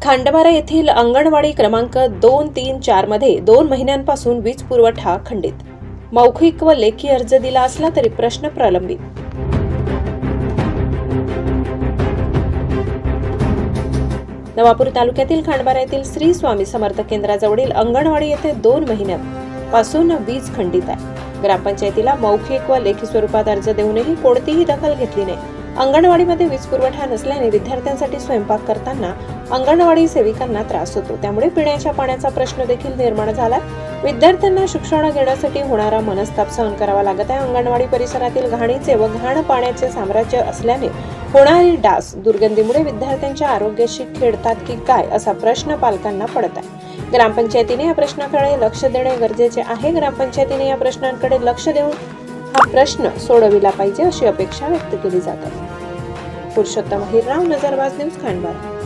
खांडबारा येथील अंगणवाडी क्रमांक 2, 3, 4 मध्ये 2 महिन्यांपासून वीज पुरवठा खंडित. मौखिक व लेखी अर्ज दिला असला तरी प्रश्न प्रलंबित. नवापूर तालुक्यातील खांडबारा येथील श्री स्वामी समर्थ केंद्राजवळील अंगणवाडी येथे 2 महिन्यांपासून वीज खंडित आहे. ग्रामपंचायतीला मौखिक व लेखी स्वरूपात अर्ज देऊनही कोणतीही दखल घेतली नाही. अंगणवाडीमध्ये वीज पुरवठा नसल्याने विद्यार्थ्यांसाठी स्वयंपाक करताना अंगणवाडी सेविकांना त्रास होतो. त्यामुळे पिण्याच्या पाण्याचा प्रश्न देखील निर्माण झाला. विद्यार्थ्यांना शिक्षण घेण्यासाठी होणारा मनस्ताप सहन करावा लागत आहे. अंगणवाडी परिसरातील घाणीचे व घाण पाण्याचे साम्राज्य असल्याने होणारी डास दुर्गंधीमुळे विद्यार्थ्यांच्या आरोग्याशी खेळतात की काय असा प्रश्न पालकांना पडत आहे. ग्रामपंचायतीने या प्रश्नाकडे लक्ष देणे गरजेचे आहे. ग्रामपंचायतीने या प्रश्नांकडे लक्ष देऊन हा प्रश्न सोडविला पाहिजे अशी अपेक्षा व्यक्त केली जात आहे. पुरुषोत्तम हिरराव, नजरबाज न्यूज, खांडबारा.